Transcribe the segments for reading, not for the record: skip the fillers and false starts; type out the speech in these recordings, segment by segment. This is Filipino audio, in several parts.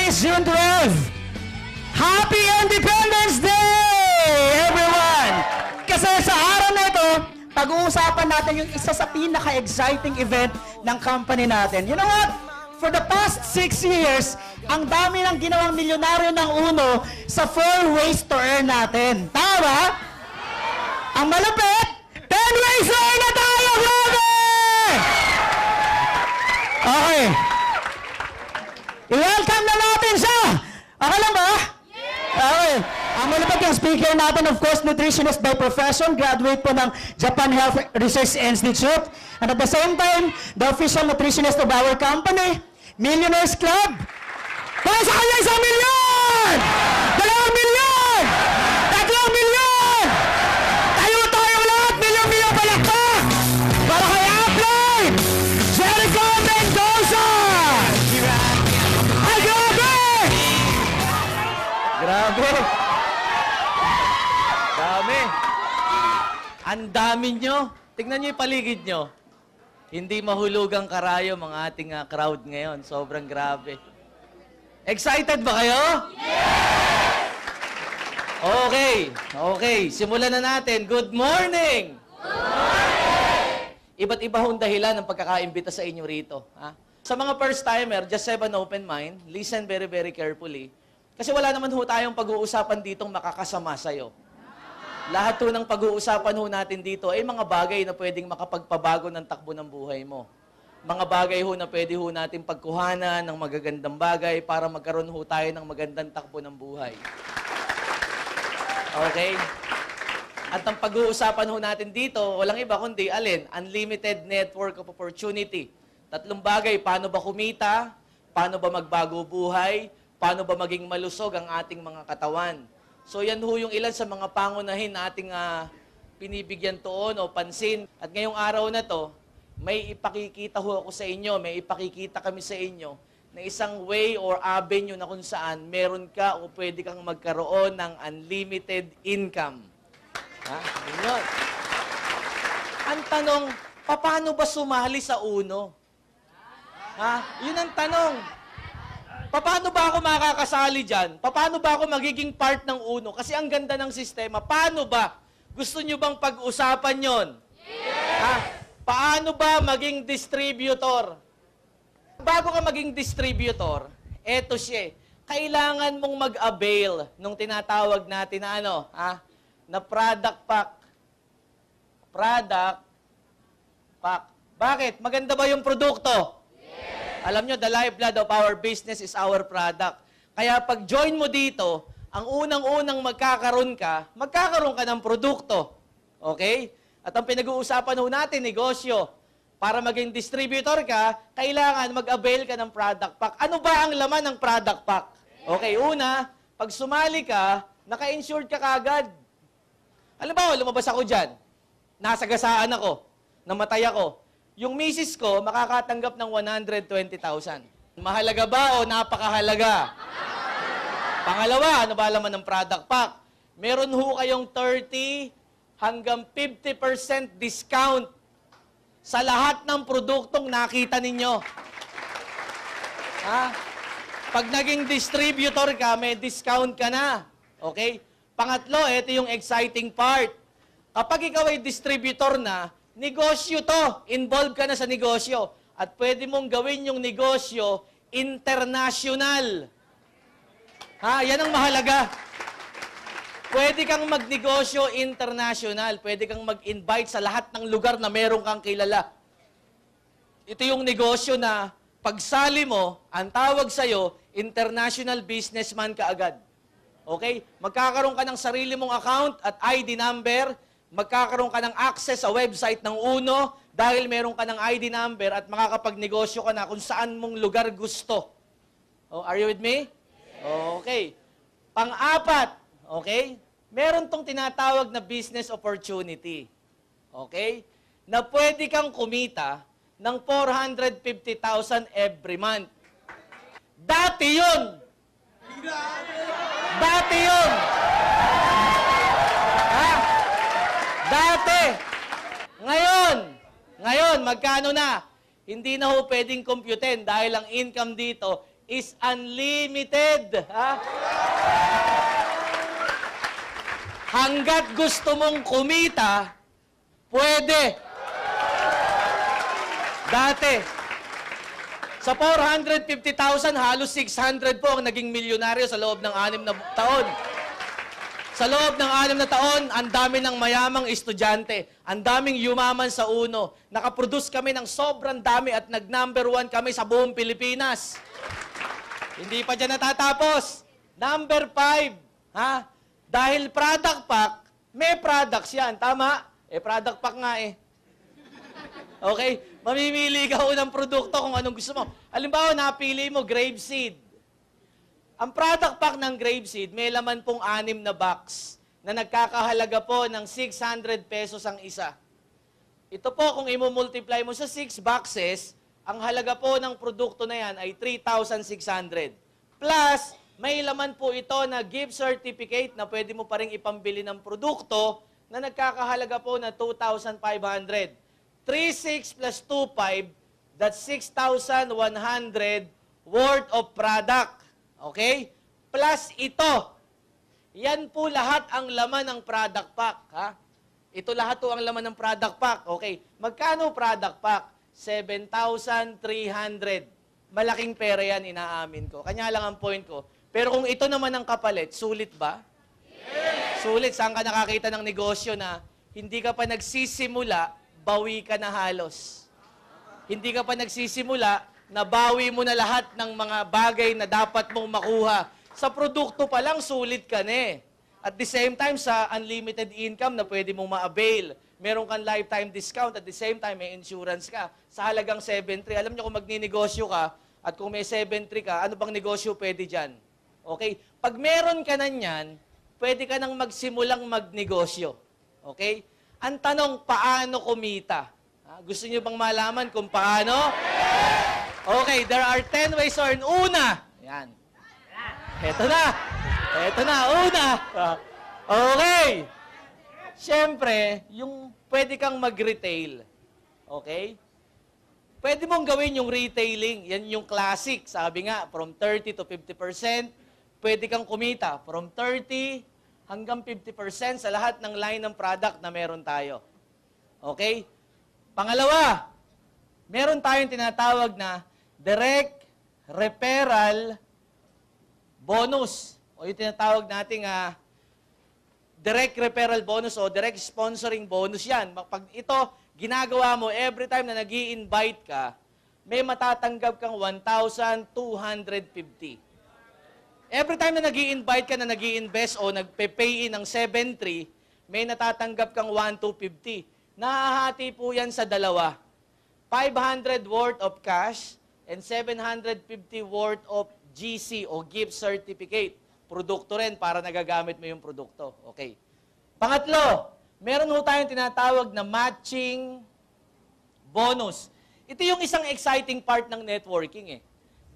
is June 12. Happy Independence Day, everyone! Kasi sa araw na ito, pag-uusapan natin yung isa sa pinaka-exciting event ng company natin. You know what? For the past 6 years, ang dami ng ginawang milyonaryo ng Uno sa 4 ways to earn natin. Tama ba? Ang malupit, 10 ways to earn na tayo, brother! Okay. I-welcome na natin siya! Okay lang ba? Okay. Ang malupit yung speaker natin, of course, nutritionist by profession, graduate po ng Japan Health Research Institute. And at the same time, the official nutritionist of our company, Millionaires Club. Para sa kanya, 1 milyon! 2 milyon! 3 milyon! Tayo lahat! Milyon-milyon palakpak! Para kay Upline! Jericho Mendoza! Ay, grabe! Grabe! Dami! Ang dami nyo! Tignan nyo yung paligid nyo. Hindi mahulugang karayom ang ating crowd ngayon. Sobrang grabe. Excited ba kayo? Yes! Okay. Simulan na natin. Good morning! Good morning! Iba't iba hong dahilan ng pagkakaimbita sa inyo rito. Ha? Sa mga first-timer, just have an open mind. Listen very, very carefully. Kasi wala naman ho tayong pag-uusapan ditong makakasama sa'yo. Lahat ho ng pag-uusapan ho natin dito ay mga bagay na pwedeng makapagpabago ng takbo ng buhay mo. Mga bagay ho na pwede ho natin pagkuhanan ng magagandang bagay para magkaroon ho tayo ng magandang takbo ng buhay. Okay? At ang pag-uusapan ho natin dito, walang iba kundi, alin? Unlimited network of opportunity. 3 bagay, paano ba kumita? Paano ba magbago buhay? Paano ba maging malusog ang ating mga katawan? So yan ho yung ilan sa mga pangunahin na ating pinibigyan toon o pansin. At ngayong araw na to, may ipakikita ho ako sa inyo, may ipakikita kami sa inyo na isang way or avenue na kung saan meron ka o pwede kang magkaroon ng unlimited income. Ha? Yun. Ang tanong, paano ba sumali sa Uno? Ha? Yun ang tanong. Paano ba ako makakasali dyan? Paano ba ako magiging part ng Uno? Kasi ang ganda ng sistema. Paano ba? Gusto nyo bang pag-usapan yon? Yes! Ha? Paano ba maging distributor? Bago ka maging distributor, eto siya. Kailangan mong mag-avail nung tinatawag natin na na product pack. Product pack. Bakit? Maganda ba yung produkto? Yes! Alam nyo, the lifeblood of our business is our product. Kaya pag join mo dito, ang unang-unang magkakaroon ka ng produkto. Okay? At ang pinag-uusapan ho natin, negosyo. Para maging distributor ka, kailangan mag-avail ka ng product pack. Ano ba ang laman ng product pack? Okay, una, pag sumali ka, naka-insured ka kagad. Alam ba, lumabas ako dyan. Nasagasaan ako. Namatay ako. Yung misis ko, makakatanggap ng 120,000. Mahalaga ba o napakahalaga? Pangalawa, ano ba laman ng product pack? Meron ho kayong 30 hanggang 50% discount sa lahat ng produktong nakita ninyo. Ha? Pag naging distributor ka, may discount ka na. Okay? Pangatlo, ito yung exciting part. Kapag ikaw ay distributor na, negosyo to. Involved ka na sa negosyo. At pwede mong gawin yung negosyo international. Ha? Yan ang mahalaga. Pwede kang magnegosyo international. Pwede kang mag-invite sa lahat ng lugar na meron kang kilala. Ito yung negosyo na pagsali mo, ang tawag sa'yo, international businessman ka agad. Okay? Magkakaroon ka ng sarili mong account at ID number. Magkakaroon ka ng access sa website ng Uno dahil meron ka ng ID number at makakapagnegosyo ka na kung saan mong lugar gusto. Oh, are you with me? Okay. Pang-apat, okay? Meron tong tinatawag na business opportunity. Okay? Na pwede kang kumita ng 450,000 every month. Dati yun! Dati yun! Ha? Dati! Ngayon, magkano na? Hindi na ho pwedeng computin dahil ang income dito, is unlimited. Ha? Hanggat gusto mong kumita, pwede. Dati, sa 450,000, halos 600 po ang naging milyonaryo sa loob ng 6 na taon. Sa loob ng 6 na taon, ang dami ng mayamang estudyante, ang daming yumaman sa uno. Nakaproduce kami ng sobrang dami at nag-number 1 kami sa buong Pilipinas. Hindi pa dyan natatapos. Number 5, ha? Dahil product pack, may products yan. Tama? Product pack nga eh. Okay? Mamimili ka ng produkto kung anong gusto mo. Halimbawa, napili mo grapeseed. Ang product pack ng grapeseed, may laman pong 6 na box na nagkakahalaga po ng 600 pesos ang isa. Ito po, kung i-multiply mo sa 6 boxes, ang halaga po ng produkto na yan ay 3,600. Plus, may laman po ito na gift certificate na pwede mo pa rin ipambili ng produkto na nagkakahalaga po na 2,500. 3,600 plus 2,500, that's 6,100 worth of product. Okay? Plus ito. Yan po lahat ang laman ng product pack. Ha? Ito lahat po ang laman ng product pack. Okay. Magkano product pack? 7,300. Malaking pera yan, inaamin ko. Kanya lang ang point ko. Pero kung ito naman ang kapalit, sulit ba? Yes! Sulit. Saan ka nakakita ng negosyo na hindi ka pa nagsisimula, bawi ka na halos. Hindi ka pa nagsisimula, nabawi mo na lahat ng mga bagay na dapat mong makuha. Sa produkto pa lang, sulit ka na eh. At the same time, sa unlimited income na pwede mong ma-avail, meron kang lifetime discount, at the same time, may insurance ka. Sa halagang 7,300, alam nyo kung magninegosyo ka, at kung may 7,300 ka, ano bang negosyo pwede dyan? Okay? Pag meron ka na yan, pwede ka nang magsimulang magnegosyo. Okay? Ang tanong, paano kumita? Gusto nyo bang malaman kung paano? Okay, there are 10 ways to earn. Una, yan. Eto na. Eto na, una. Okay. Siyempre, yung pwede kang mag-retail. Okay? Pwede mong gawin yung retailing. Yan yung classic. Sabi nga, from 30 to 50%. Pwede kang kumita from 30 hanggang 50% sa lahat ng line ng product na meron tayo. Okay? Pangalawa, meron tayong tinatawag na direct referral bonus. O yung tinatawag nating direct referral bonus o direct sponsoring bonus yan. Pag ito, ginagawa mo every time na nag-i-invite ka, may matatanggap kang 1,250. Every time na nag-i-invite ka na nag-i-invest o nagpe-pay in ng 7,300, may natatanggap kang 1,250. Nahahati po yan sa dalawa. 500 worth of cash and 750 worth of GC o gift certificate. Produkto rin para nagagamit mo yung produkto. Okay. Pangatlo, meron ho tayong tinatawag na matching bonus. Ito yung isang exciting part ng networking eh.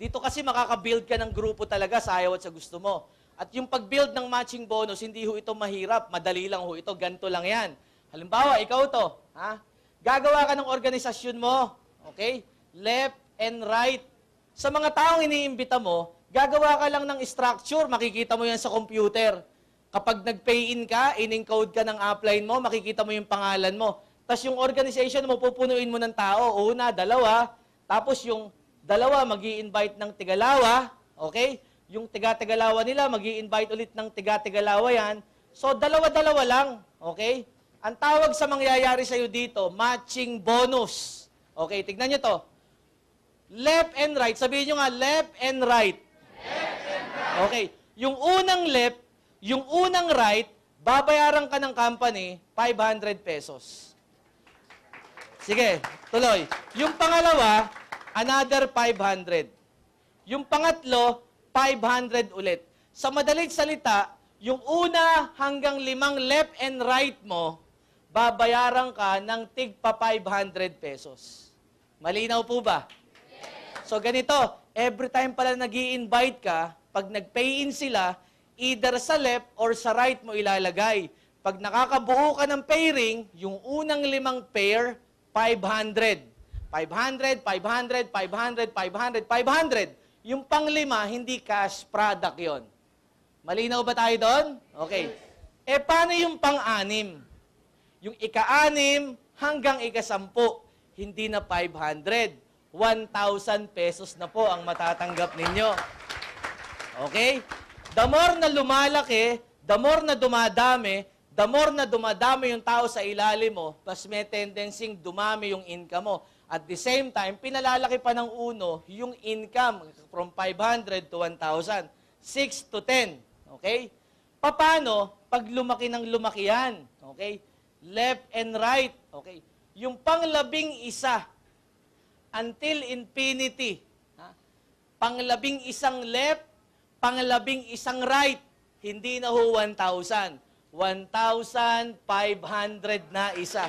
Dito kasi makaka-build ka ng grupo talaga sa ayaw at sa gusto mo. At yung pag-build ng matching bonus, hindi ho ito mahirap. Madali lang ho ito. Ganito lang yan. Halimbawa, ikaw to. Ha? Gagawa ka ng organisasyon mo. Okay? Left and right. Sa mga taong iniimbita mo, gagawa ka lang ng structure. Makikita mo yan sa computer. Kapag nag-pay-in ka, in-encode ka ng upline mo, makikita mo yung pangalan mo. Tapos yung organization mo, pupunuin mo ng tao. Una, dalawa. Tapos yung dalawa, mag-i-invite ng tigalawa, okay? Yung tiga-tigalawa nila, mag-i-invite ulit ng tiga-tigalawa yan. So, dalawa-dalawa lang, okay? Ang tawag sa mangyayari sa'yo dito, matching bonus. Okay, tignan nyo to. Left and right, sabihin nyo nga, left and right. Left and right. Okay, yung unang left, yung unang right, babayaran ka ng company, 500 pesos. Sige, tuloy. Yung pangalawa, another 500. Yung pangatlo, 500 ulit. Sa madaling salita, yung una hanggang 5 left and right mo, babayaran ka ng tigpa 500 pesos. Malinaw po ba? Yes. So ganito, every time pala nag-i-invite ka, pag nag-pay-in sila, either sa left or sa right mo ilalagay. Pag nakakabuo ka ng pairing, yung unang 5 pair, 500. 500, 500, 500, 500, 500. Yung panglima, hindi cash product yon. Malinaw ba tayo doon? Okay. Paano yung pang-anim? Yung ika-anim hanggang ika-sampu, hindi na 500. 1,000 pesos na po ang matatanggap ninyo. Okay? The more na lumalaki, the more na dumadami yung tao sa ilalim mo, mas may tendency dumami yung income mo. At the same time, pinalalaki pa ng uno yung income from 500 to 1,000. 6 to 10. Okay? Paano pag lumaki ng lumaki yan? Okay? Left and right. Okay? Yung pang-11 until infinity. Ha? Pang-11 left, pang-11 right. Hindi na ho 1,000. 1,500 na isa.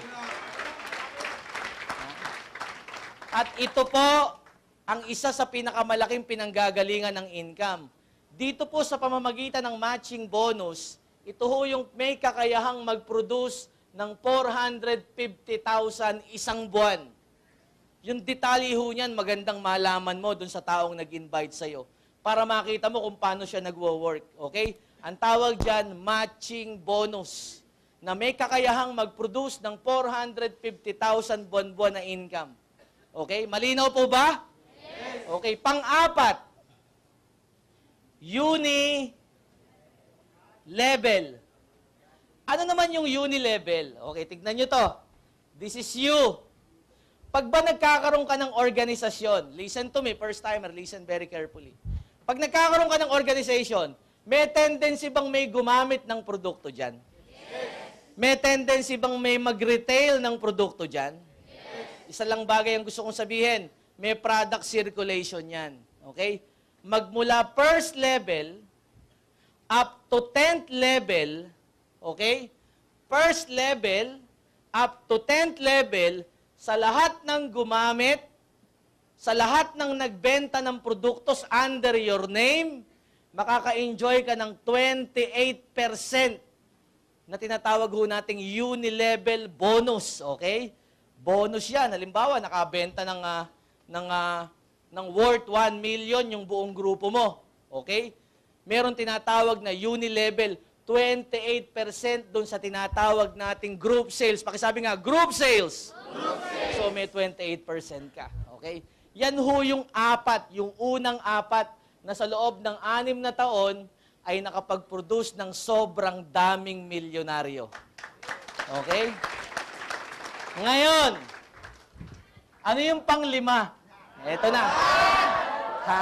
At ito po ang isa sa pinakamalaking pinanggagalingan ng income. Dito po sa pamamagitan ng matching bonus, ito ho yung may kakayahang mag-produce ng 450,000 isang buwan. Yung detalye ho niyan, magandang malaman mo dun sa taong nag-invite sa'yo para makita mo kung paano siya nagwo-work. Okay? Ang tawag dyan, matching bonus, na may kakayahang mag-produce ng 450,000 buwan-buwan na income. Okay? Malinaw po ba? Yes. Okay. Pang-apat, uni-level. Ano naman yung uni-level? Okay, tignan nyo to. This is you. Pag ba nagkakaroon ka ng organisasyon, listen to me, first timer, listen very carefully. Pag nagkakaroon ka ng organization, may tendency bang may gumamit ng produkto dyan? Yes. May tendency bang may mag-retail ng produkto dyan? Yes. Isa lang bagay ang gusto kong sabihin, may product circulation yan. Okay? Magmula first level up to 10th level, okay? First level up to 10th level, sa lahat ng gumamit, sa lahat ng nagbenta ng produktos under your name, makaka-enjoy ka ng 28% na tinatawag ho nating uni-level bonus, okay? Bonus yan. Halimbawa, nakabenta ng worth 1 million yung buong grupo mo, okay? Meron tinatawag na uni-level, 28% dun sa tinatawag nating group sales. Pakisabi nga, group sales. Group sales. So may 28% ka, okay? Yan ho yung apat, yung unang apat na sa loob ng 6 na taon ay nakapag-produce ng sobrang daming milyonaryo. Okay? Ngayon, ano yung pang-5? Ito na. Ha?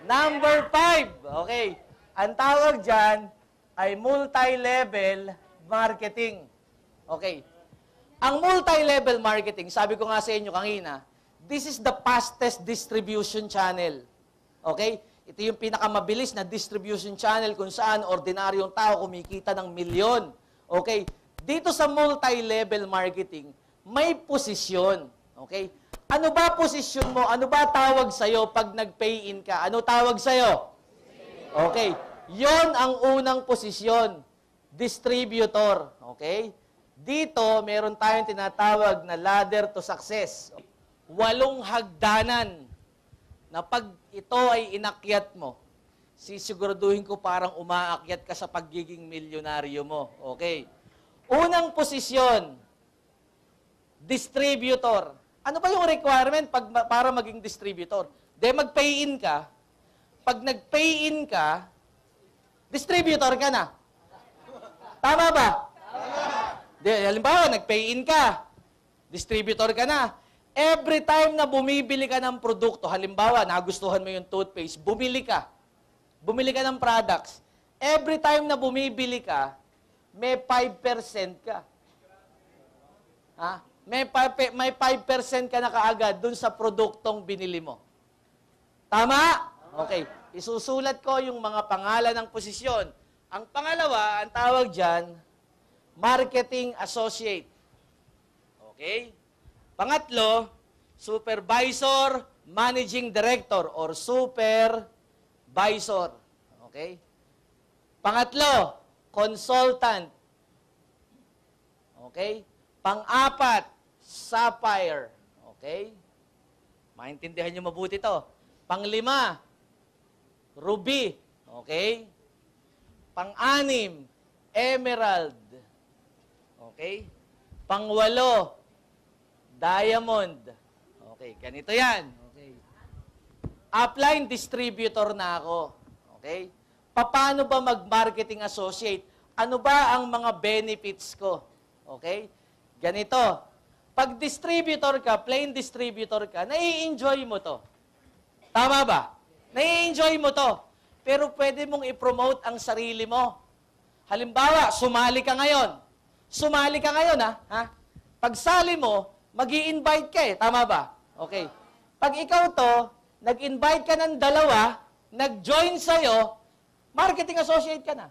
Number 5. Okay. Ang tawag dyan ay multi-level marketing. Okay. Ang multi-level marketing, sabi ko nga sa inyo kanina, this is the fastest distribution channel. Okay? Ito yung pinakamabilis na distribution channel kung saan ordinaryong tao kumikita ng milyon. Okay? Dito sa multi-level marketing, may posisyon. Okay? Ano ba posisyon mo? Ano ba tawag sa'yo pag nag-pay-in ka? Ano tawag sa'yo? Okay. Yon ang unang posisyon. Distributor. Okay? Dito, meron tayong tinatawag na ladder to success. 8 hagdanan na pag ito ay inakyat mo, sisiguraduhin ko parang umaakyat ka sa pagiging milyonaryo mo. Okay. Unang posisyon, distributor. Ano ba yung requirement para maging distributor? Mag-pay-in ka. Pag nag-pay-in ka, distributor ka na. Tama ba? Halimbawa, nag-pay-in ka. Distributor ka na. Every time na bumibili ka ng produkto, halimbawa, nagustuhan mo yung toothpaste, bumili ka. Bumili ka ng products. Every time na bumibili ka, may 5% ka. Ha? May 5% ka na kaagad dun sa produktong binili mo. Tama? Okay. Isusulat ko yung mga pangalan ng posisyon. Ang pangalawa, ang tawag dyan, marketing associate. Okay? Pangatlo, supervisor, managing director, or supervisor. Okay? Pangatlo, consultant. Okay? Pang-apat, sapphire. Okay? Maintindihan nyo mabuti to. Pang-5, ruby. Okay? Pang-anim, emerald. Okay? Pang-walo, diamond. Okay, ganito yan. Okay. Upline distributor na ako. Okay? Paano ba mag-marketing associate? Ano ba ang mga benefits ko? Okay? Ganito. Pag distributor ka, plain distributor ka, nai-enjoy mo to. Tama ba? Nai-enjoy mo to. Pero pwede mong i-promote ang sarili mo. Halimbawa, sumali ka ngayon. Sumali ka ngayon, ha? Pag sali mo, mag-i-invite ka eh. Tama ba? Okay. Pag ikaw to, nag-invite ka ng dalawa, nag-join sa'yo, marketing associate ka na.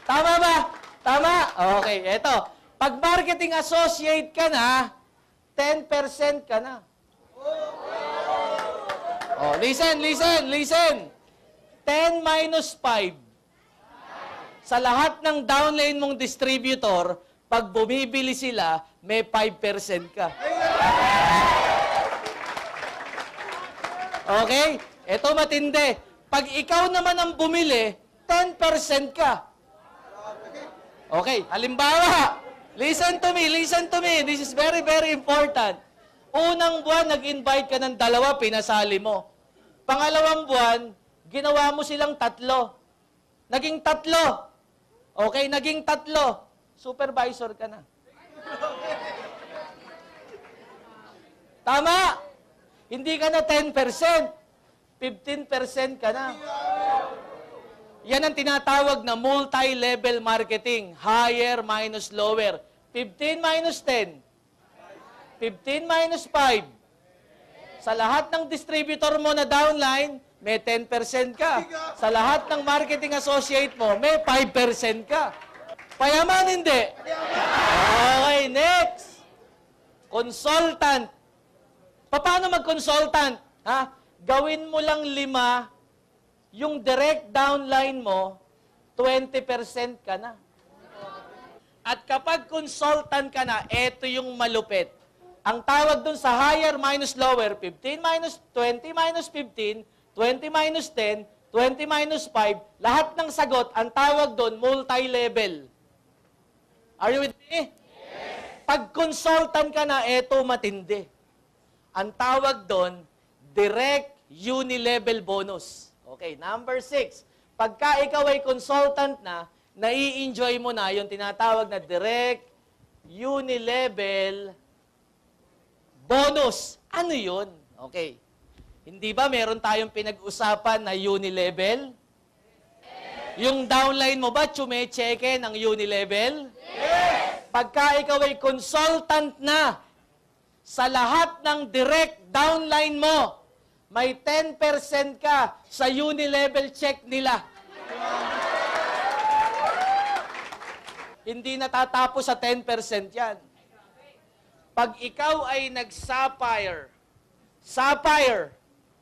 Tama ba? Tama? Okay, eto. Pag marketing associate ka na, 10% ka na. Oh, listen. 10 minus 5. Sa lahat ng downline mong distributor, pag bumibili sila, may 5% ka. Okay? Ito matindi. Pag ikaw naman ang bumili, 10% ka. Okay, halimbawa, listen to me. This is very, very important. Unang buwan, nag-invite ka ng dalawa, pinasali mo. Pangalawang buwan, ginawa mo silang 3. Naging 3. Okay, naging 3. Supervisor ka na. Tama? Hindi ka na 10%. 15% ka na. Yan ang tinatawag na multi-level marketing. Higher minus lower. 15 minus 10. 15 minus 5. Sa lahat ng distributor mo na downline, may 10% ka. Sa lahat ng marketing associate mo, may 5% ka. Payaman, hindi. Okay, next. Consultant. Paano mag-consultant? Ha? Gawin mo lang 5, yung direct downline mo, 20% ka na. At kapag consultant ka na, eto yung malupit. Ang tawag dun sa higher minus lower, 15 minus 20 minus 15, 20 minus 10, 20 minus 5, lahat ng sagot, ang tawag doon, multi-level. Are you with me? Yes. Pag consultant ka na, eto matindi. Ang tawag doon, direct unilevel bonus. Okay, number 6. Pagka ikaw ay consultant na, nai-enjoy mo na yung tinatawag na direct unilevel bonus. Ano yun? Okay. Hindi ba meron tayong pinag-usapan na unilevel? Yes. Yung downline mo ba, chume-cheque ng unilevel? Yes. Pagka ikaw ay consultant na, sa lahat ng direct downline mo, may 10% ka sa unilevel check nila. Hindi natatapos sa 10% yan. Pag ikaw ay nag-sapphire,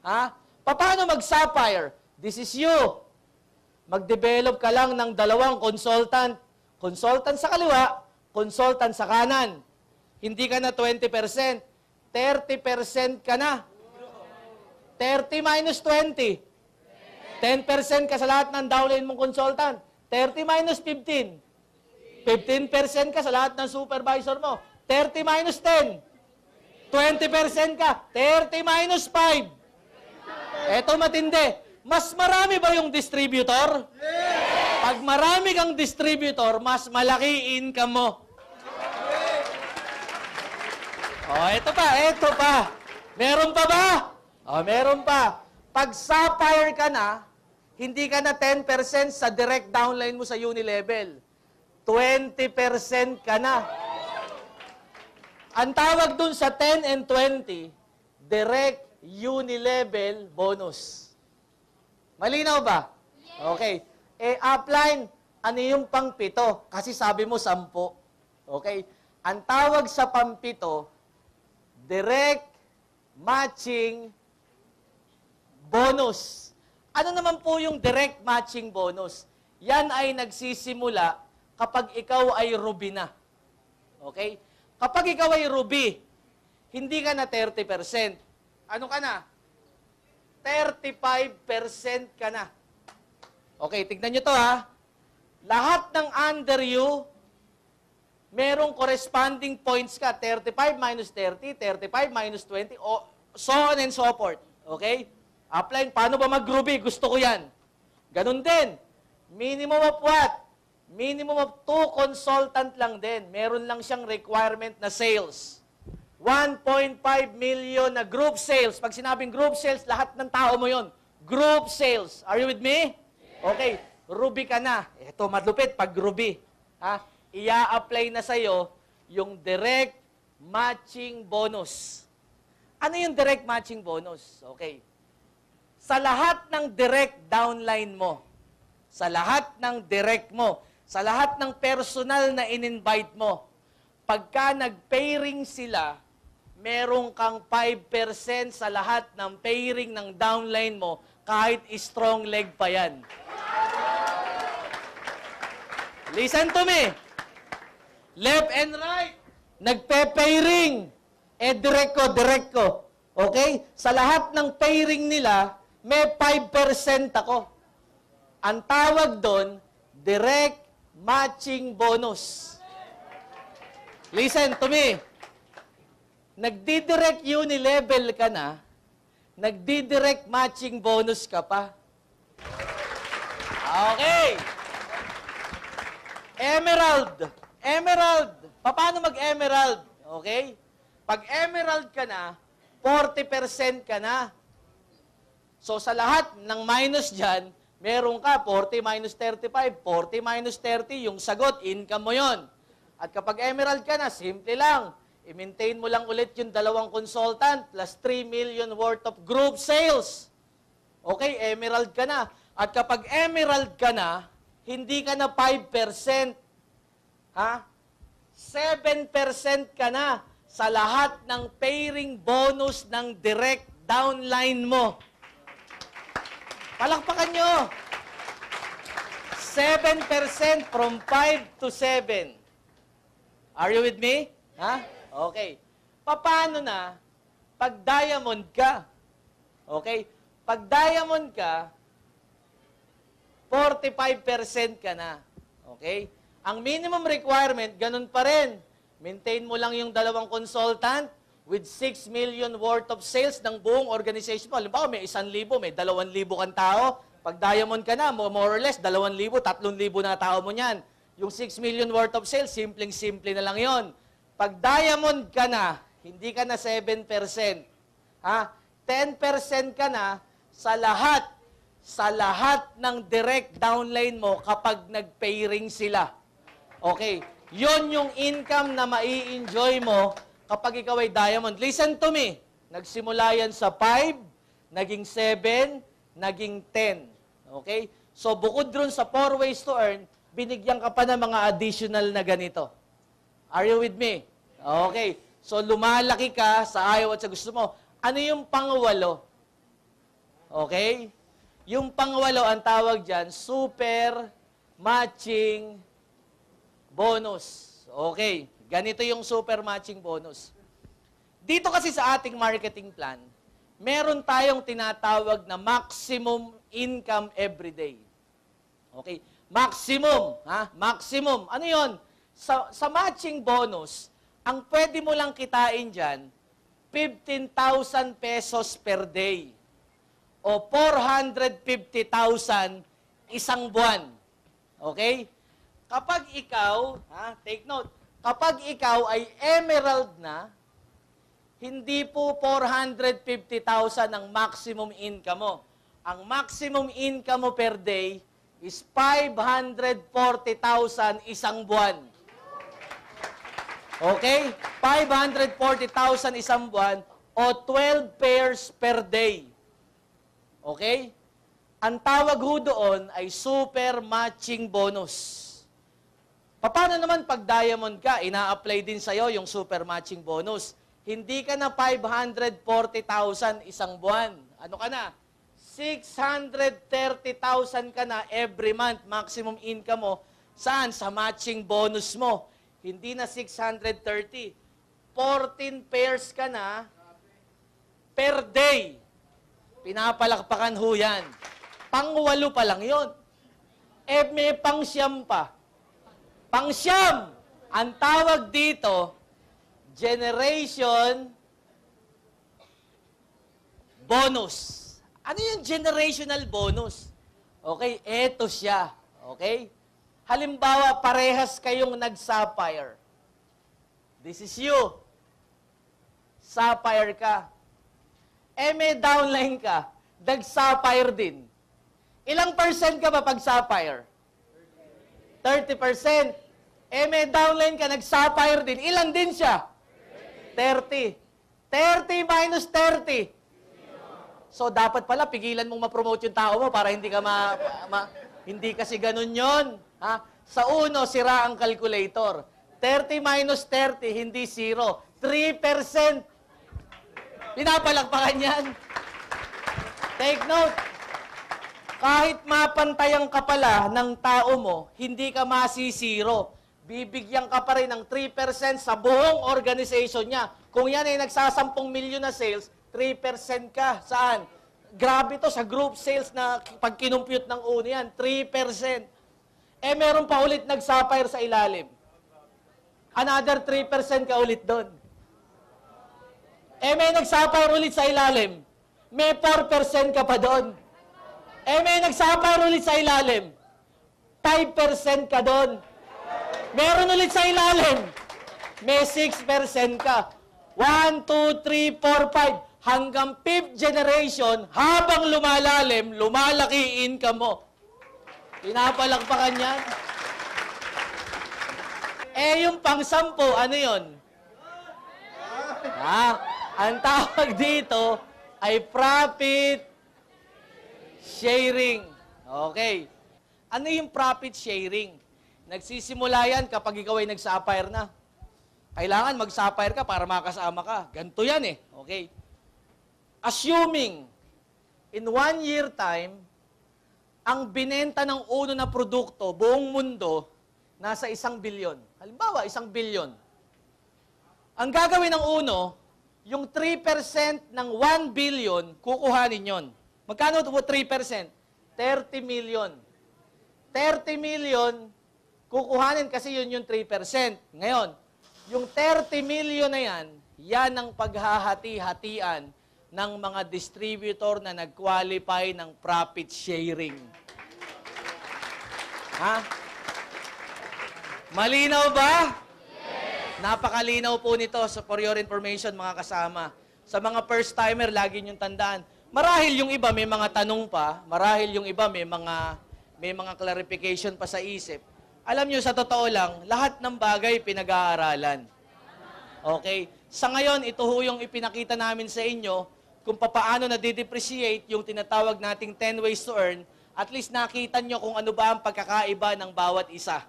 ha? Paano mag-sapphire? This is you. Mag-develop ka lang ng 2 consultant. Consultant sa kaliwa, consultant sa kanan. Hindi ka na 20%. 30% ka na. 30 minus 20. 10% ka sa lahat ng downline mong consultant. 30 minus 15. 15% ka sa lahat ng supervisor mo. 30 minus 10. 20% ka. 30 minus 5. Eto matindi. Mas marami ba yung distributor? Yes! Pag marami kang distributor, mas malaki income mo. Oh, eto pa. Meron pa ba? Oh, meron pa. Pag sapphire ka na, hindi ka na 10% sa direct downline mo sa unilevel. 20% ka na. Ang tawag dun sa 10 and 20, direct unilevel bonus. Malinaw ba? Okay. Upline, ano yung pang-7? Kasi sabi mo 10. Okay? Ang tawag sa pang-7, direct matching bonus. Ano naman po yung direct matching bonus? Yan ay nagsisimula kapag ikaw ay ruby na. Okay? Kapag ikaw ay ruby, hindi ka na 30%. ano ka na? 35% ka na. Okay, tignan nyo to ha. Lahat ng under you, merong corresponding points ka. 35 minus 30, 35 minus 20, so on and so forth. Okay? Apply, paano ba mag-groupie? Gusto ko yan. Ganun din. Minimum of what? Minimum of 2 consultant lang din. Meron lang siyang requirement na sales. 1.5 million na group sales. Pag sinabing group sales, lahat ng tao mo yon. Group sales. Are you with me? Okay. Ruby ka na. Ito, malupit pag Ruby. Ha? Ia-apply na sa'yo yung direct matching bonus. Ano yung direct matching bonus? Okay. Sa lahat ng direct downline mo, sa lahat ng direct mo, sa lahat ng personal na in-invite mo, pagka nag-pairing sila, merong kang 5% sa lahat ng pairing ng downline mo, kahit strong leg pa yan. Listen to me. Left and right, nagpe-pairing. Direct ko. Okay? Sa lahat ng pairing nila, may 5% ako. Ang tawag doon, direct matching bonus. Listen to me. Nagdi-direct unilevel ka na, nagdi-direct matching bonus ka pa. Okay. Emerald. Emerald. Paano mag-emerald? Okay? Pag emerald ka na, 40% ka na. So sa lahat ng minus dyan, meron ka 40 minus 35, 40 minus 30, yung sagot, income mo yon. At kapag emerald ka na, simple lang. I-maintain mo lang ulit yung 2 consultant plus 3 million worth of group sales. Okay, emerald ka na. At kapag emerald ka na, hindi ka na 5%. Ha? 7% ka na sa lahat ng pairing bonus ng direct downline mo. Palakpakan nyo. 7% from 5 to 7. Are you with me? Ha? Okay. Paano na pag diamond ka? Okay? Pag diamond ka, 45% ka na. Okay? Ang minimum requirement, ganun pa rin. Maintain mo lang yung 2 consultant with 6 million worth of sales ng buong organization mo. Halimbawa, may 1,000, may 2,000 kang tao. Pag diamond ka na, more or less, 2,000, 3,000 na tao mo niyan. Yung 6 million worth of sales, simpleng-simple na lang yon. Pag diamond ka na, hindi ka na 7%. Ha? 10% ka na sa lahat ng direct downline mo kapag nag-pairing sila. Okay. Yon yung income na mai-enjoy mo kapag ikaw ay diamond. Listen to me. Nagsimula yan sa 5, naging 7, naging 10. Okay? So, bukod dun sa 4 ways to earn, binigyan ka pa ng mga additional na ganito. Are you with me? Okay. So, lumalaki ka sa ayaw at sa gusto mo. Ano yung pangwalo? Okay? Yung pangwalo, ang tawag dyan, super matching bonus. Okay. Ganito yung super matching bonus. Dito kasi sa ating marketing plan, meron tayong tinatawag na maximum income every day. Okay? Maximum. Ha? Maximum. Ano yon? Sa matching bonus, ang pwede mo lang kitain dyan, 15,000 pesos per day. O 450,000 isang buwan. Okay? Kapag ikaw, take note, kapag ikaw ay emerald na, hindi po 450,000 ang maximum income mo. Ang maximum income mo per day is 540,000 isang buwan. Okay? 540,000 isang buwan o 12 pairs per day. Okay? Ang tawag ho doon ay super matching bonus. Paano naman pag diamond ka, ina-apply din sa'yo yung super matching bonus. Hindi ka na 540,000 isang buwan. Ano ka na? 630,000 ka na every month. Maximum income mo. Saan? Sa matching bonus mo. Hindi na 630. 14 pairs ka na. per day. Pinapalakpakan ho yan. Pang-8 pa lang yon. Eh, may pang-9 pa. Pang-9! Ang tawag dito, generation bonus. Ano yung generational bonus? Okay, eto siya. Okay? Halimbawa, parehas kayong nag-sapphire. This is you. Sapphire ka. Eh, may downline ka. Nag-sapphire din. Ilang percent ka ba pag sapphire? 30%. Eh, may downline ka, nag-sapphire din. Ilan din siya? 30. 30 minus 30. So, dapat pala, pigilan mong ma-promote yung tao mo para hindi ka hindi kasi ganun yon. Ha? Sa uno, sira ang calculator. 30 minus 30, hindi 0. 3%. Pinapalakpakan yan. Take note. Kahit mapantayan ka pala ng tao mo, hindi ka masisiro. Bibigyan ka pa rin ng 3% sa buong organization niya. Kung yan ay nagsasampung milyon na sales, 3% ka. Saan? Grabe to sa group sales na pag kinumpute ng uno yan, 3%. Eh, meron pa ulit nag-sapphire sa ilalim. Another 3% ka ulit doon. Eh, may nag-sapphire ulit sa ilalim. May 4% ka pa doon. Eh, may nag-sapphire ulit sa ilalim. 5% ka doon. Meron ulit sa ilalim. May 6% ka. 1, 2, 3, 4, 5. Hanggang 5th generation, habang lumalalim, lumalaki income mo. Pinapalakpakan yan. Eh, yung pang-10, ano yun? Ang tawag dito ay profit sharing. Okay. Ano yung profit sharing? Nagsisimula yan kapag ikaw ay nag-sapphire na. Kailangan mag-sapphire ka para makasama ka. Ganito yan eh. Okay. Assuming, in 1 year time, ang binenta ng uno na produkto, buong mundo, nasa 1 billion. Halimbawa, 1 billion. Ang gagawin ng uno, yung 3% ng 1 billion, kukuhanin yon. Magkano ito 3%? 30 million. 30 million, kukuhanin kasi yun yung 3%. Ngayon, yung 30 million na yan, yan ang paghahati-hatian ng mga distributor na nag-qualify ng profit sharing. Ha? Malinaw ba? Yes. Napakalinaw po nito for your information, mga kasama. Sa mga first-timer, lagi niyong tandaan. Marahil yung iba may mga tanong pa, marahil yung iba may mga clarification pa sa isip. Alam niyo, sa totoo lang, lahat ng bagay pinag-aaralan. Okay? Sa ngayon, ito ho yung ipinakita namin sa inyo kung paano na-depreciate yung tinatawag nating 10 ways to earn. At least nakita nyo kung ano ba ang pagkakaiba ng bawat isa.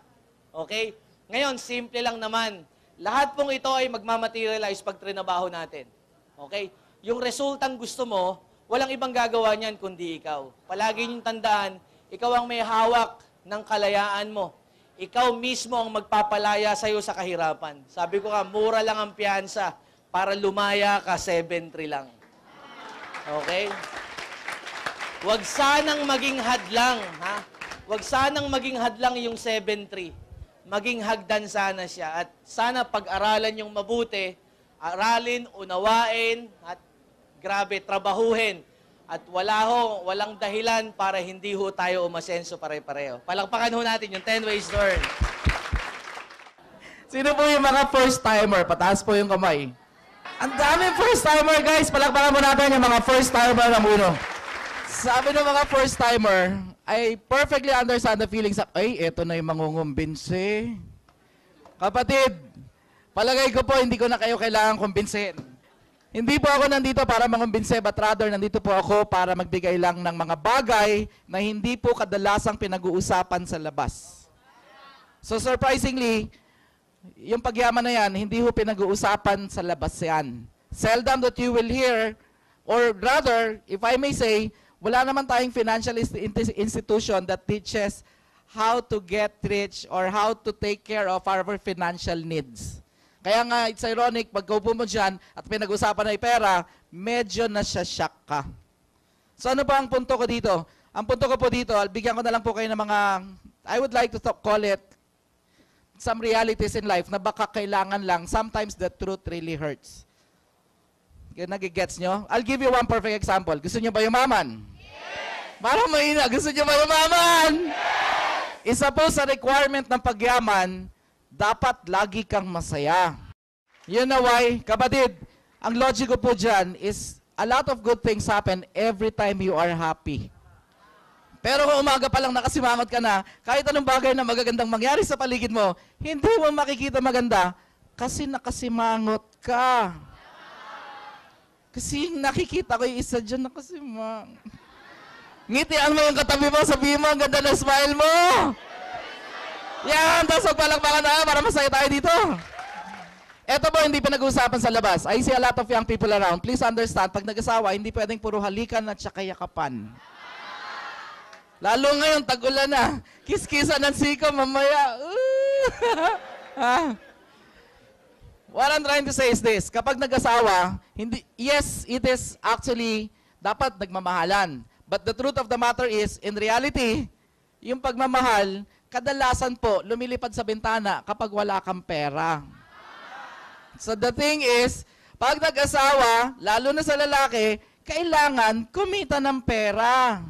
Okay? Ngayon, simple lang naman. Lahat pong ito ay magmamaterialize pag trinabaho natin. Okay? Yung resultang gusto mo, walang ibang gagawa niyan kundi ikaw. Palagi niyong tandaan, ikaw ang may hawak ng kalayaan mo. Ikaw mismo ang magpapalaya sa'yo sa kahirapan. Sabi ko ka, mura lang ang piyansa para lumaya ka 7-3 lang. Okay? Huwag sanang maging hadlang, ha? Huwag sanang maging hadlang yung 7-3. Maging hagdan sana siya. At sana pag-aralan yung mabuti, aralin, unawain, at grabe, trabahuhin. At walang dahilan para hindi ho tayo umasenso pare-pareho. Palakpakan ho natin yung 10 ways to earn. Sino po yung mga first-timer? Pataas po yung kamay. Ang daming first-timer, guys. Palakpakan mo natin yung mga first-timer ng uno. Sabi ng mga first-timer, I perfectly understand the feelings of, ay, eto na yung mangungumbinsi. Kapatid, palagay ko po, hindi ko na kayo kailangan kumbinsin. Hindi po ako nandito para mangumbinse, but rather nandito po ako para magbigay lang ng mga bagay na hindi po kadalasang pinag-uusapan sa labas. So surprisingly, yung pagyaman na yan, hindi po pinag-uusapan sa labas yan. Seldom that you will hear, or rather, if I may say, wala naman tayong financial institution that teaches how to get rich or how to take care of our financial needs. Kaya nga, it's ironic, pag kaupo mo dyan at pinag-usapan ay pera, medyo nasya-shock ka. So ano pa ang punto ko dito? Ang punto ko po dito, bigyan ko na lang po kayo ng mga, I would like to call it, some realities in life na baka kailangan lang, sometimes the truth really hurts. Nagigets nyo? I'll give you one perfect example. Gusto nyo ba yumaman? Yes! Parang mahina. Gusto nyo ba yumaman? Yes! Isa po sa requirement ng pagyaman, dapat lagi kang masaya. You know why? Kapatid, ang logic ko po dyan is a lot of good things happen every time you are happy. Pero kung umaga pa lang nakasimangot ka na, kahit anong bagay na magagandang mangyari sa paligid mo, hindi mo makikita maganda kasi nakasimangot ka. Kasi nakikita ko yung isa dyan nakasimang. Ngitian mo yung katabi mo, sabihin mo, ang ganda ng smile mo. Yan, tapos magpalakpakan na para masaya tayo dito. Eto po, hindi pinag-uusapan sa labas. I see a lot of young people around. Please understand, pag nag-asawa, hindi pwedeng puro halikan at saka yakapan. Lalo ngayon, tag-ulan na. Kiss-kissan ng siko, mamaya. What I'm trying to say is this. Kapag nag-asawa, yes, it is actually dapat nagmamahalan. But the truth of the matter is, in reality, yung pagmamahal, kadalasan po, lumilipad sa bintana kapag wala kang pera. So the thing is, pag nag-asawa, lalo na sa lalaki, kailangan kumita ng pera.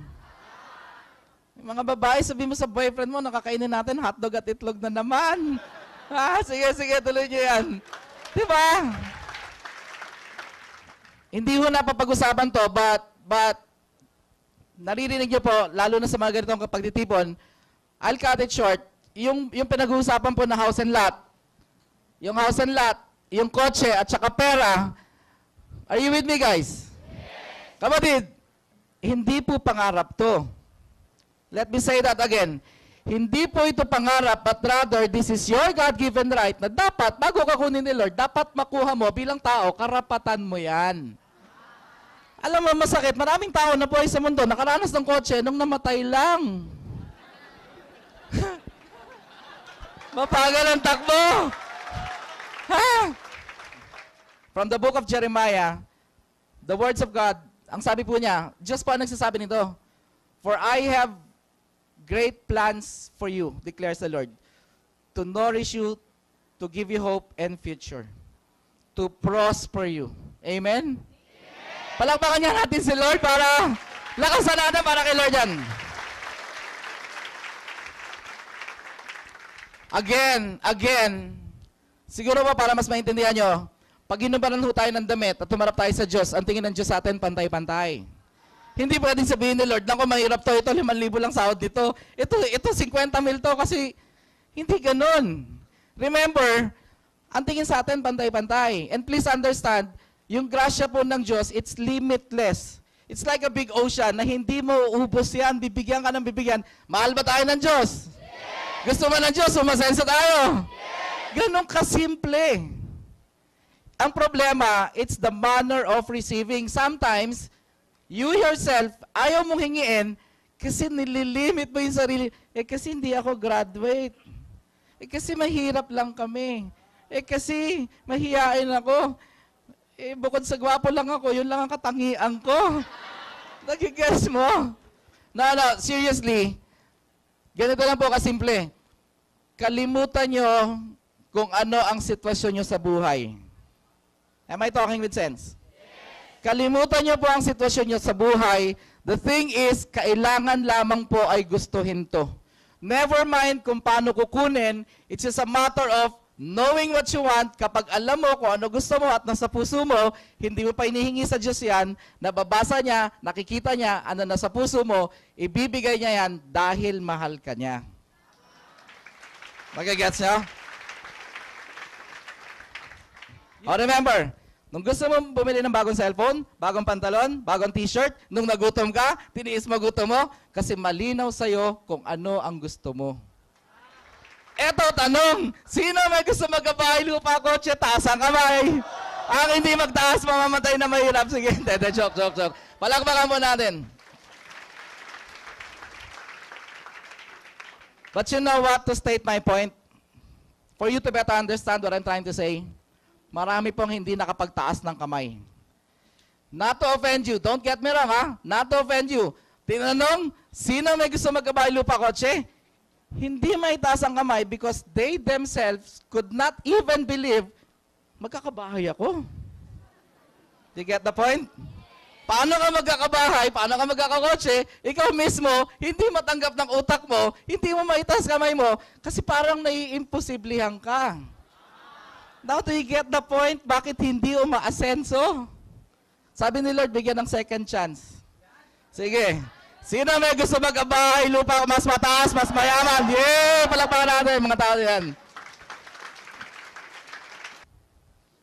Mga babae, sabi mo sa boyfriend mo, nakakainin natin hotdog at itlog na naman. Sige, tuloy nyo yan. Diba? Hindi ko napapag-usapan to, but naririnig nyo po, lalo na sa mga ganitong pagtitipon, I'll cut it short. Yung pinag-uusapan po na house and lot, yung kotse at saka pera, are you with me guys? Yes. Kapatid, hindi po pangarap to. Let me say that again. Hindi po ito pangarap, but rather, this is your God-given right na dapat, bago ka kunin ni Lord, dapat makuha mo bilang tao, karapatan mo yan. Alam mo, masakit. Maraming tao na po ay sa mundo, nakaranas ng kotse nung namatay lang. Mapagal ang takbo. From the book of Jeremiah, the words of God, ang sabi po niya, Diyos po ang nagsasabi nito, for I have great plans for you, declares the Lord, to nourish you, to give you hope and future, to prosper you. Amen? Yes. Palakpakan niya natin si Lord para lakasan natin para kay Lord yan. Again, siguro ba para mas maintindihan nyo, pag hinubaran ho tayo ng damit at tumarap tayo sa Diyos, ang tingin ng Diyos sa atin, pantay-pantay. Hindi pwedeng sabihin ni Lord, naku, mahirap to, ito 5,000 lang sahod dito. Ito 50 mil to kasi hindi ganun. Remember, ang tingin sa atin, pantay-pantay. And please understand, yung grasya po ng Diyos, it's limitless. It's like a big ocean na hindi mo ubos yan, bibigyan ka ng bibigyan. Mahal ba tayo ng Diyos? Yes. Gusto mo ng Diyos, umasensa tayo? Yes. Ganun kasimple. Ang problema, it's the manner of receiving. Sometimes, you yourself, ayaw mong hingiin kasi nililimit mo yung sarili. Kasi hindi ako graduate. Kasi mahirap lang kami. Kasi mahihain ako. Bukod sa gwapo lang ako, yun lang ang katangian ko. Nagigess mo? No, seriously. Ganito lang po kasimple. Kalimutan nyo kung ano ang sitwasyon nyo sa buhay. Am I talking with sense? Kalimutan nyo po ang sitwasyon nyo sa buhay. The thing is, kailangan lamang po ay gustuhin to. Never mind kung paano kukunin. It's just a matter of knowing what you want. Kapag alam mo kung ano gusto mo at nasa puso mo, hindi mo pa inihingi sa Diyos yan, nababasa niya, nakikita niya, ano nasa puso mo, ibibigay niya yan dahil mahal ka niya. Magigets niyo? Remember, nung gusto mo bumili ng bagong cellphone, bagong pantalon, bagong t-shirt, nung nagutom ka, tiniis mo gutom mo, kasi malinaw sa'yo kung ano ang gusto mo. Eto, tanong, sino may gusto magkabahay lupa kotse, taas ang kamay? Ang hindi magtaas, mamamatay na mahirap. Sige, joke. Palakpakan mo natin. But you know what, to state my point, for you to better understand what I'm trying to say, marami pong hindi nakapagtaas ng kamay. Not to offend you. Don't get me wrong, ha? Not to offend you. Tinanong, sino may gusto magkabahay lupa kotse? Hindi maitaas ang kamay because they themselves could not even believe magkakabahay ako. Do you get the point? Paano ka magkakabahay, paano ka magkakakotse, ikaw mismo, hindi matanggap ng utak mo, hindi mo maitaas kamay mo, kasi parang naiimposiblihan ka. Now, do you get the point? Bakit hindi umaasenso? Sabi ni Lord, bigyan ng second chance. Sige. Sino may gusto magkabahay, lupa mas mataas, mas mayaman? Yeah! Palakpakan natin, mga tao yan.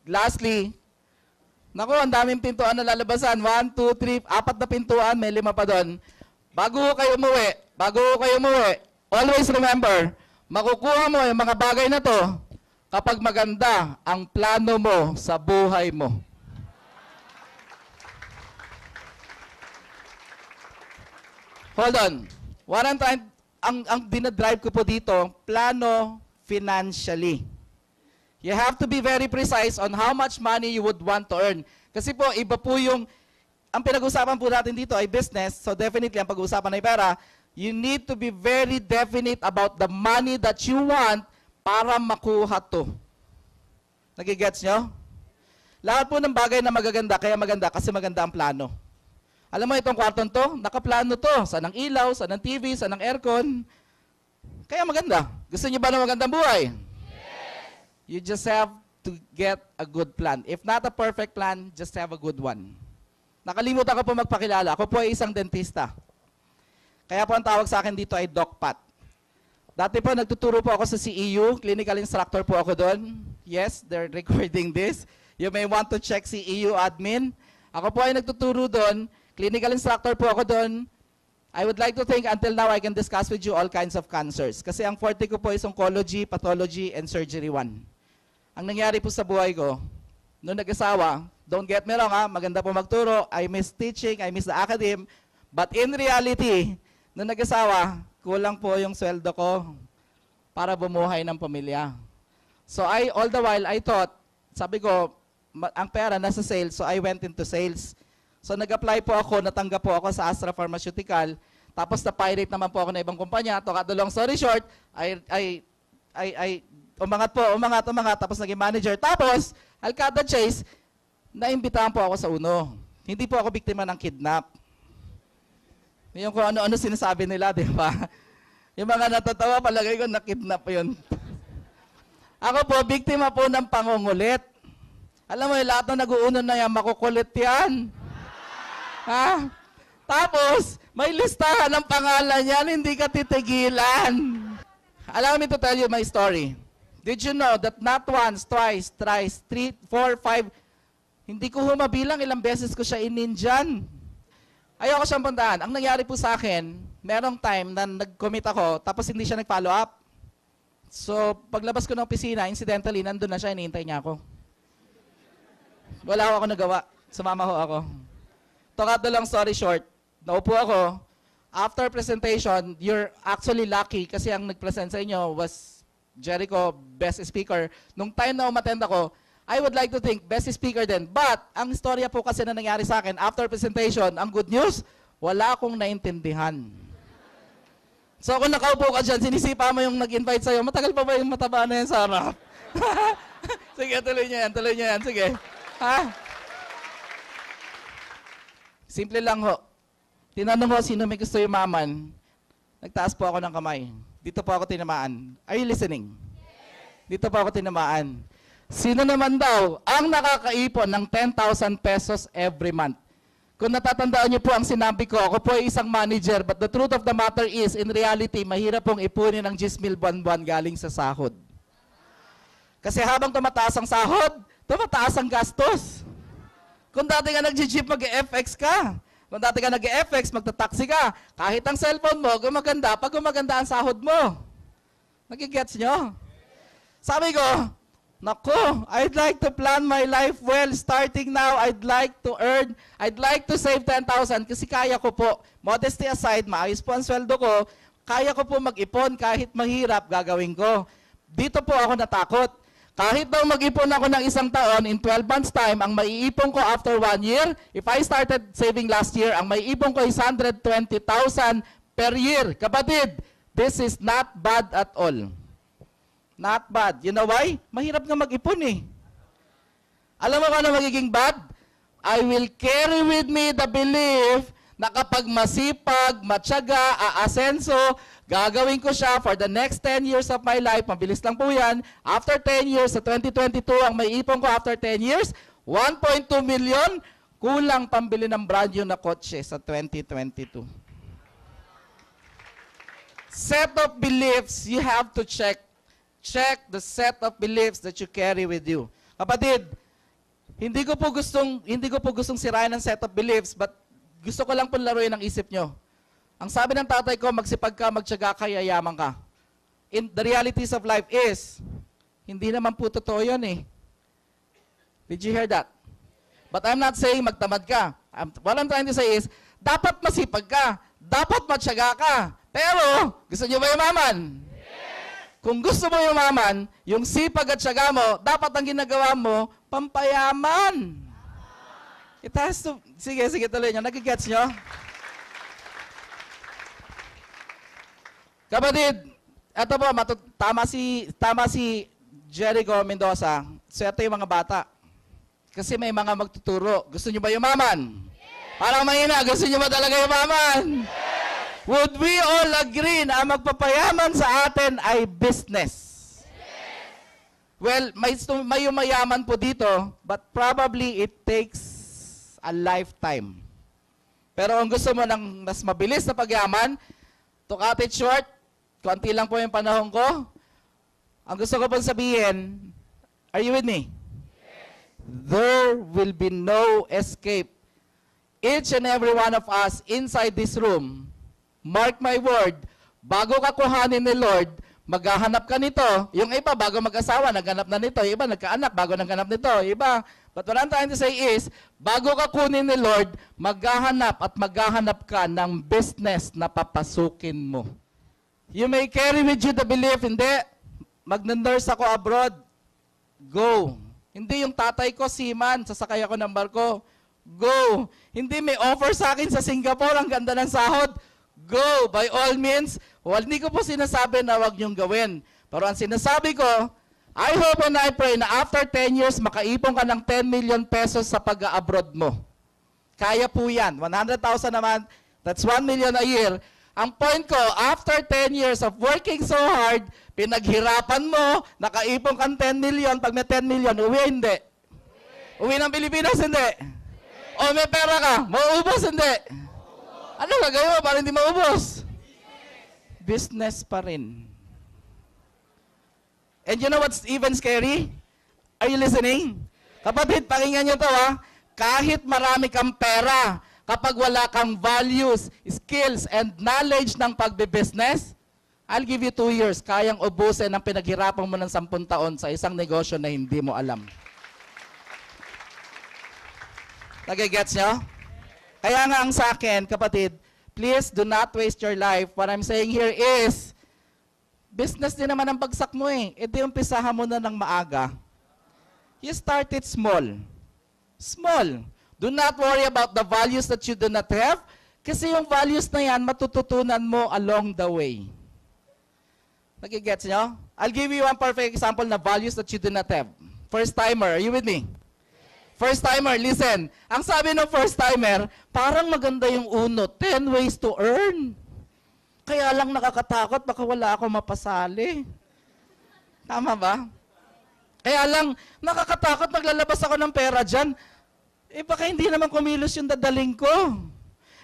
Lastly, naku, ang daming pintuan na lalabasan. 1, 2, 3, 4 na pintuan, may 5 pa doon. Bago kayo umuwi, always remember, makukuha mo yung mga bagay na to kapag maganda ang plano mo sa buhay mo. Hold on. What I'm trying, ang dinadrive ko po dito, plano financially. You have to be very precise on how much money you would want to earn. Kasi po, iba po yung, ang pinag-usapan po natin dito ay business, so definitely ang pag-uusapan ay pera. You need to be very definite about the money that you want para makuha to. Nagigets nyo? Lahat po ng bagay na magaganda, kaya maganda kasi maganda ang plano. Alam mo itong kwartong to, nakaplano to. Saan ang ilaw, saan ang TV, saan ang aircon. Kaya maganda. Gusto niyo ba ng magandang buhay? Yes! You just have to get a good plan. If not a perfect plan, just have a good one. Nakalimutan ko po magpakilala. Ako po ay isang dentista. Kaya po ang tawag sa akin dito ay Doc Pat. Dati po nagtuturo po ako sa CEU. Clinical instructor po ako doon. Yes, they're recording this. You may want to check CEU admin. Ako po ay nagtuturo doon. Clinical instructor po ako doon. I would like to think until now I can discuss with you all kinds of cancers. Kasi ang forte ko po is oncology, pathology, and surgery 1. Ang nangyari po sa buhay ko, noong nag-asawa, don't get me wrong ha, maganda po magturo, I miss teaching, I miss the academe, but in reality, noong nag-asawa, kulang po yung sweldo ko para bumuhay ng pamilya. So all the while, I thought, sabi ko, ang pera nasa sales, so I went into sales. So nag-apply po ako, natanggap po ako sa Astra Pharmaceutical, tapos na-pirate naman po ako na ibang kumpanya. To cut the long story short, umangat, tapos naging manager. Tapos, Alcada Chase, naimbitahan po ako sa UNO. Hindi po ako biktima ng kidnap. Yung kung ano-ano sinasabi nila, di ba? Yung mga natatawa, palagay ko na-kidnap yun. Ako po, biktima po ng pangungulit. Alam mo, lahat ng nag-uuno na yan, makukulit yan. Ha? Tapos, may listahan ng pangalan yan, hindi ka titigilan. Allow me to tell you my story. Did you know that not once, twice, thrice, 3, 4, 5, hindi ko humabilang ilang beses ko siya in-Indian. Ayoko siyang puntahan. Ang nangyari po sa akin, merong time na nag-commit ako, tapos hindi siya nag-follow up. So, paglabas ko ng opisina, incidentally, nandun na siya, hinihintay niya ako. Wala ako nagawa. Sumama ho ako. To cut the long story short, naupo ako. After presentation, you're actually lucky kasi ang nag-present sa inyo was Jericho, best speaker. Nung time na umattend ako, I would like to think best speaker din. But, ang istorya po kasi na nangyari sa akin, after presentation, ang good news, wala akong naintindihan. So kung nakaupo ka dyan, sinisipa mo yung nag-invite sa'yo, matagal pa ba yung mataba na yan sa harap? Sige, tuloy nyo yan, sige. Ha? Simple lang ho. Tinanong ko sino may gusto yumaman. Nagtaas po ako ng kamay. Dito po ako tinamaan. Are you listening? Yes. Dito po ako tinamaan. Sino naman daw ang nakakaipon ng 10,000 pesos every month? Kung natatandaan niyo po ang sinabi ko, ako po ay isang manager, but the truth of the matter is, in reality, mahirap pong ipunin ng 10,000 buwan-buwan galing sa sahod. Kasi habang tumataas ang sahod, tumataas ang gastos. Kung dati ka nag-jeep, mag-FX ka. Kung dati ka nag-FX, magta-taxi ka. Kahit ang cellphone mo, gumaganda, pag gumaganda ang sahod mo. Nagigets nyo? Sabi ko, naku, I'd like to plan my life well. Starting now, I'd like to save 10,000 kasi kaya ko po. Modesty aside, maayos po ang sweldo ko. Kaya ko po mag-ipon kahit mahirap, gagawin ko. Dito po ako natakot. Kahit daw mag-ipon ako ng isang taon, in 12 months time, ang maiipon ko after 1 year, if I started saving last year, ang maiipon ko is 120,000 per year. Kapatid, this is not bad at all. Not bad. You know why? Mahirap nga mag-ipon eh. Alam mo kung ano magiging bad? I will carry with me the belief na kapag masipag, matyaga, aasenso, gagawin ko siya for the next 10 years of my life. Mabilis lang po yan. After 10 years, sa 2022, ang may ipon ko after 10 years, 1.2 million, kulang pambili ng brand new na kotse sa 2022. Set of beliefs, you have to check. Check the set of beliefs that you carry with you. Kapatid, hindi ko po gustong sirain ang set of beliefs, but gusto ko lang po laruin ang isip nyo. Ang sabi ng tatay ko, magsipag ka, magtiyaga ka, yayaman ka. The realities of life is, hindi naman po totoo yun eh. Did you hear that? But I'm not saying magtamad ka. What I'm trying to say is, dapat masipag ka, dapat matyaga ka. Pero, gusto nyo ba yumaman? Yes! Kung gusto mo yumaman, yung sipag at tiyaga mo, dapat ang ginagawa mo, pampayaman. It has to, sige, tuloy nyo. Nagigets nyo? Kapatid, eto po, tama si Jericho Mendoza. Swerte yung mga bata. Kasi may mga magtuturo. Gusto nyo ba yumaman? Yes! Parang mahina, gusto nyo ba talaga yumaman? Yes! Would we all agree na ang magpapayaman sa atin ay business? Yes! Well, may yumayaman po dito, but probably it takes a lifetime. Pero kung gusto mo ng mas mabilis na pagyaman, to cut it short, konti lang po yung panahon ko. Ang gusto ko pong sabihin, are you with me? Yes. There will be no escape. Each and every one of us inside this room, mark my word, bago ka kuhanin ni Lord, maghahanap ka nito. Yung iba, bago mag-asawa, naghanap na nito. Yung iba, nagkaanak, bago naghanap nito. Yung iba, but what I'm trying to say is, bago ka kunin ni Lord, maghahanap ka ng business na papasukin mo. You may carry with you the belief, hindi, mag-nurse ako abroad, go. Hindi yung tatay ko, seaman, sasakay ako ng barko, go. Hindi may offer sa akin sa Singapore, ang ganda ng sahod, go. By all means, hindi ko po sinasabi na wag niyong gawin. Pero ang sinasabi ko, I hope and I pray na after 10 years, makaipon ka ng 10 million pesos sa pag-abroad mo. Kaya po yan. 100,000 naman, that's 1 million a year. Ang point ko, after 10 years of working so hard, pinaghirapan mo, nakaipon kang 10 million, pag may 10 million, uwi hindi. Uwi ng Pilipinas, hindi. O may pera ka, mauubos, hindi. Ano gagawin mo para hindi maubos? Business pa rin. And you know what's even scary? Are you listening? Kapatid, pakinggan nyo to ha. Kahit marami kang pera, kapag wala kang values, skills, and knowledge ng pagbe-business, I'll give you 2 years, kayang ubusin ang pinaghirapan mo ng 10 taon sa isang negosyo na hindi mo alam. Nagigets nyo? Kaya nga ang sa akin, kapatid, please do not waste your life. What I'm saying here is, business din naman ang bagsak mo eh. E di umpisahan mo na ng maaga. You start it small. Small. Do not worry about the values that you do not have, kasi yung values na yan, matututunan mo along the way. Nagigets nyo? I'll give you one perfect example na values that you do not have. First timer, are you with me? First timer, listen. Ang sabi ng first timer, parang maganda yung uno, 10 ways to earn. Kaya lang nakakatakot, baka wala ako mapasali. Tama ba? Kaya lang, nakakatakot, maglalabas ako ng pera dyan. Eh baka hindi naman kumilos yung dadaling ko.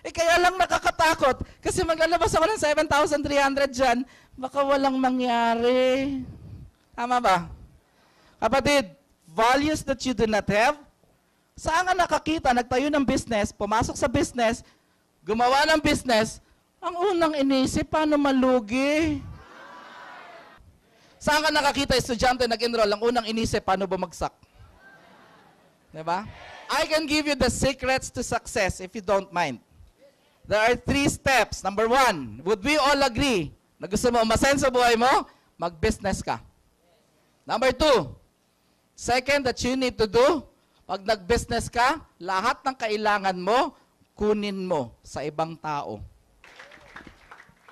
Eh kaya lang nakakatakot, kasi maglalabas ako ng 7,300 dyan, baka walang mangyari. Tama ba? Kapatid, values that you do not have, saan ka nakakita, nagtayo ng business, pumasok sa business, gumawa ng business, ang unang inisip, paano malugi? Saan ka nakakita, estudyante nag-enroll, ang unang inisip, paano bumagsak? Diba? I can give you the secrets to success if you don't mind. There are 3 steps. Number 1, would we all agree na gusto mo umasenso buhay mo? Mag-business ka. Number 2, Second that you need to do, pag nag-business ka, lahat ng kailangan mo, kunin mo sa ibang tao.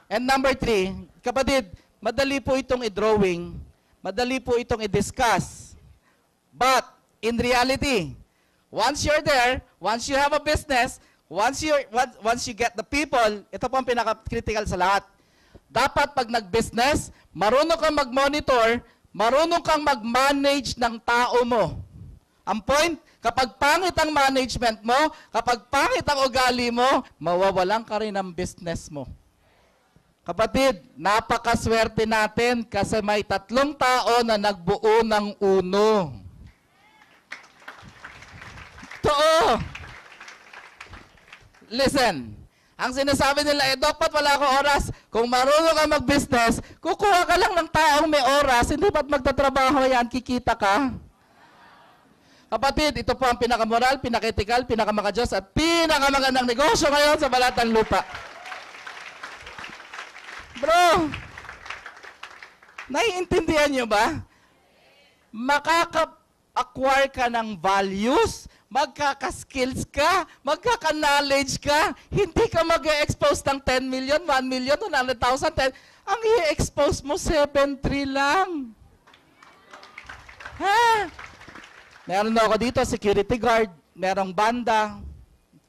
And number 3, kapatid, madali po itong i-drawing, madali po itong i-discuss. But, in reality, once you're there, once you have a business, once you get the people, ito po ang pinaka-critical sa lahat. Dapat pag nag-business, marunong kang mag-monitor, marunong kang mag-manage ng tao mo. Ang point, kapag pangit ang management mo, kapag pangit ang ugali mo, mawawalan ka rin ng business mo. Kapatid, napakaswerte natin kasi may 3 tao na nagbuo ng uno. Totoo. Listen, ang sinasabi nila, dapat wala akong oras. Kung marunong ka mag-business, kukuha ka lang ng taong may oras, hindi ba't magtatrabaho yan, kikita ka? Kapatid, ito po ang pinakamoral, pinaka-ethical, pinaka-makadiyos, at pinakamagandang negosyo ngayon sa balat ng lupa. Bro, naiintindihan nyo ba? Makaka-acquire ka ng values, magkaka-skills ka, magkaka-knowledge ka, hindi ka mag-e-expose ng 10 million, 1 million, 100,000, 10. Ang i-expose mo, 7.3 lang. Ha? Meron na ako dito, security guard, merong banda,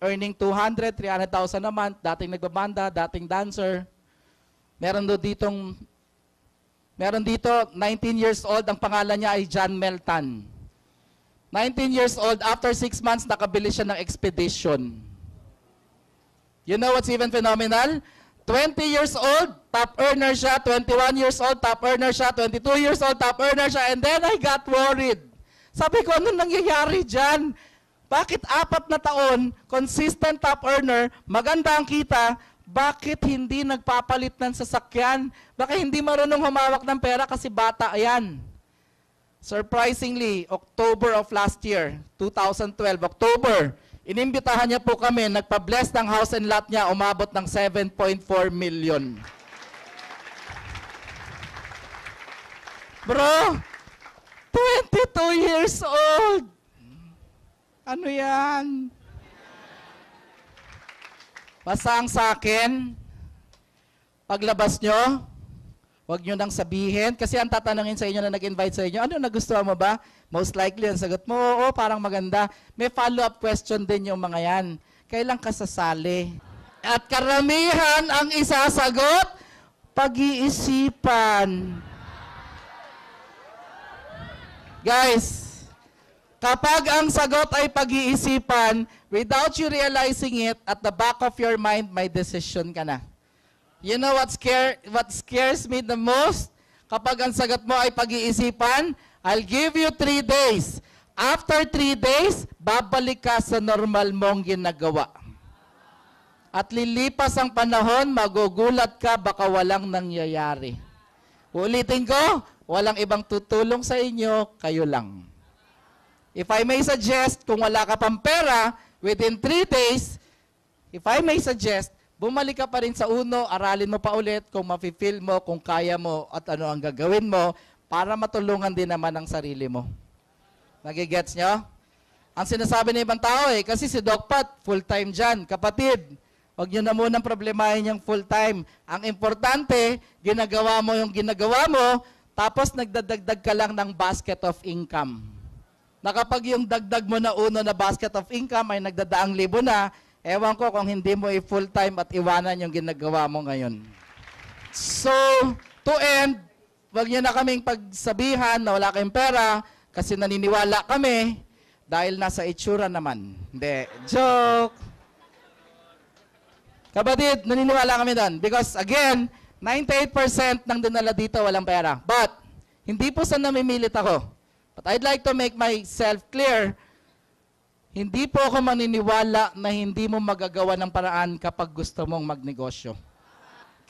earning 200, 300,000 a month, dating nagbabanda, dating dancer. Meron dito, 19 years old, ang pangalan niya ay John Meltan. 19 years old, after 6 months, nakabili siya ng expedition. You know what's even phenomenal? 20 years old, top earner siya, 21 years old, top earner siya, 22 years old, top earner siya, and then I got worried. Sabi ko, ano nangyayari dyan? Bakit 4 na taon, consistent top earner, maganda ang kita, bakit hindi nagpapalit ng sasakyan? Bakit hindi marunong humawak ng pera kasi bata yan? Surprisingly, October of last year, 2012, October, inimbitahan niya po kami, nagpa-bless ng house and lot niya, umabot ng 7.4 million. Bro, 22 years old. Ano yan? Basta ang sa akin, paglabas nyo, huwag nyo nang sabihin. Kasi ang tatanungin sa inyo na nag-invite sa inyo, ano, nagustuhan mo ba? Most likely, ang sagot mo, oo, parang maganda. May follow-up question din yung mga yan. Kailan ka sasali? At karamihan ang isasagot, pag-iisipan. Guys, kapag ang sagot ay pag-iisipan, without you realizing it, at the back of your mind, may decision ka na. You know what scares me the most? Kapag ang sagot mo ay pag-iisipan, I'll give you 3 days. After 3 days, babalik ka sa normal mong ginagawa. At lilipas ang panahon, magugulat ka, baka walang nangyayari. Ulitin ko, walang ibang tutulong sa inyo, kayo lang. If I may suggest, kung wala ka pang pera, within 3 days, if I may suggest, bumalik ka pa rin sa uno, aralin mo pa ulit kung mafe-feel mo, kung kaya mo, at ano ang gagawin mo, para matulungan din naman ang sarili mo. Nagigets nyo? Ang sinasabi ng ibang tao kasi si Doc Pat, full-time dyan. Kapatid, huwag nyo na munang problemahin yung full-time. Ang importante, ginagawa mo yung ginagawa mo, tapos nagdadagdag ka lang ng basket of income. Na kapag yung dagdag mo na uno na basket of income ay nagdadaang libo na, ewan ko kung hindi mo i-full-time at iwanan yung ginagawa mo ngayon. So, to end, wag nyo na kaming pagsabihan na wala kayong pera kasi naniniwala kami dahil nasa itsura naman. Hindi, joke. Kapatid, naniniwala kami doon because again, 98% ng dinala dito walang pera. But, hindi po sa namimilit ako. But I'd like to make myself clear, hindi po ako maniniwala na hindi mo magagawa ng paraan kapag gusto mong magnegosyo.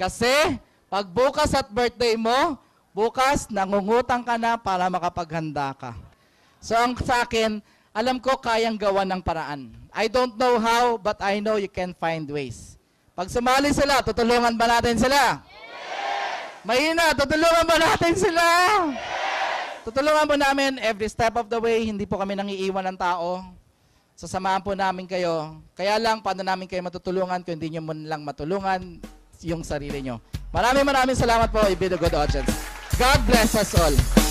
Kasi, pag bukas at birthday mo, bukas, nangungutang ka na para makapaghanda ka. So, ang sa akin, alam ko kayang gawa ng paraan. I don't know how, but I know you can find ways. Pag sumali sila, tutulungan ba natin sila? Yes! Mahina, tutulungan ba natin sila? Yes! Tutulungan po namin every step of the way. Hindi po kami nangiiwan ng tao. Sasamahan po namin kayo. Kaya lang, paano namin kayo matutulungan kung hindi nyo man lang matulungan yung sarili nyo. Maraming salamat po, Ibig Good Audience. God bless us all.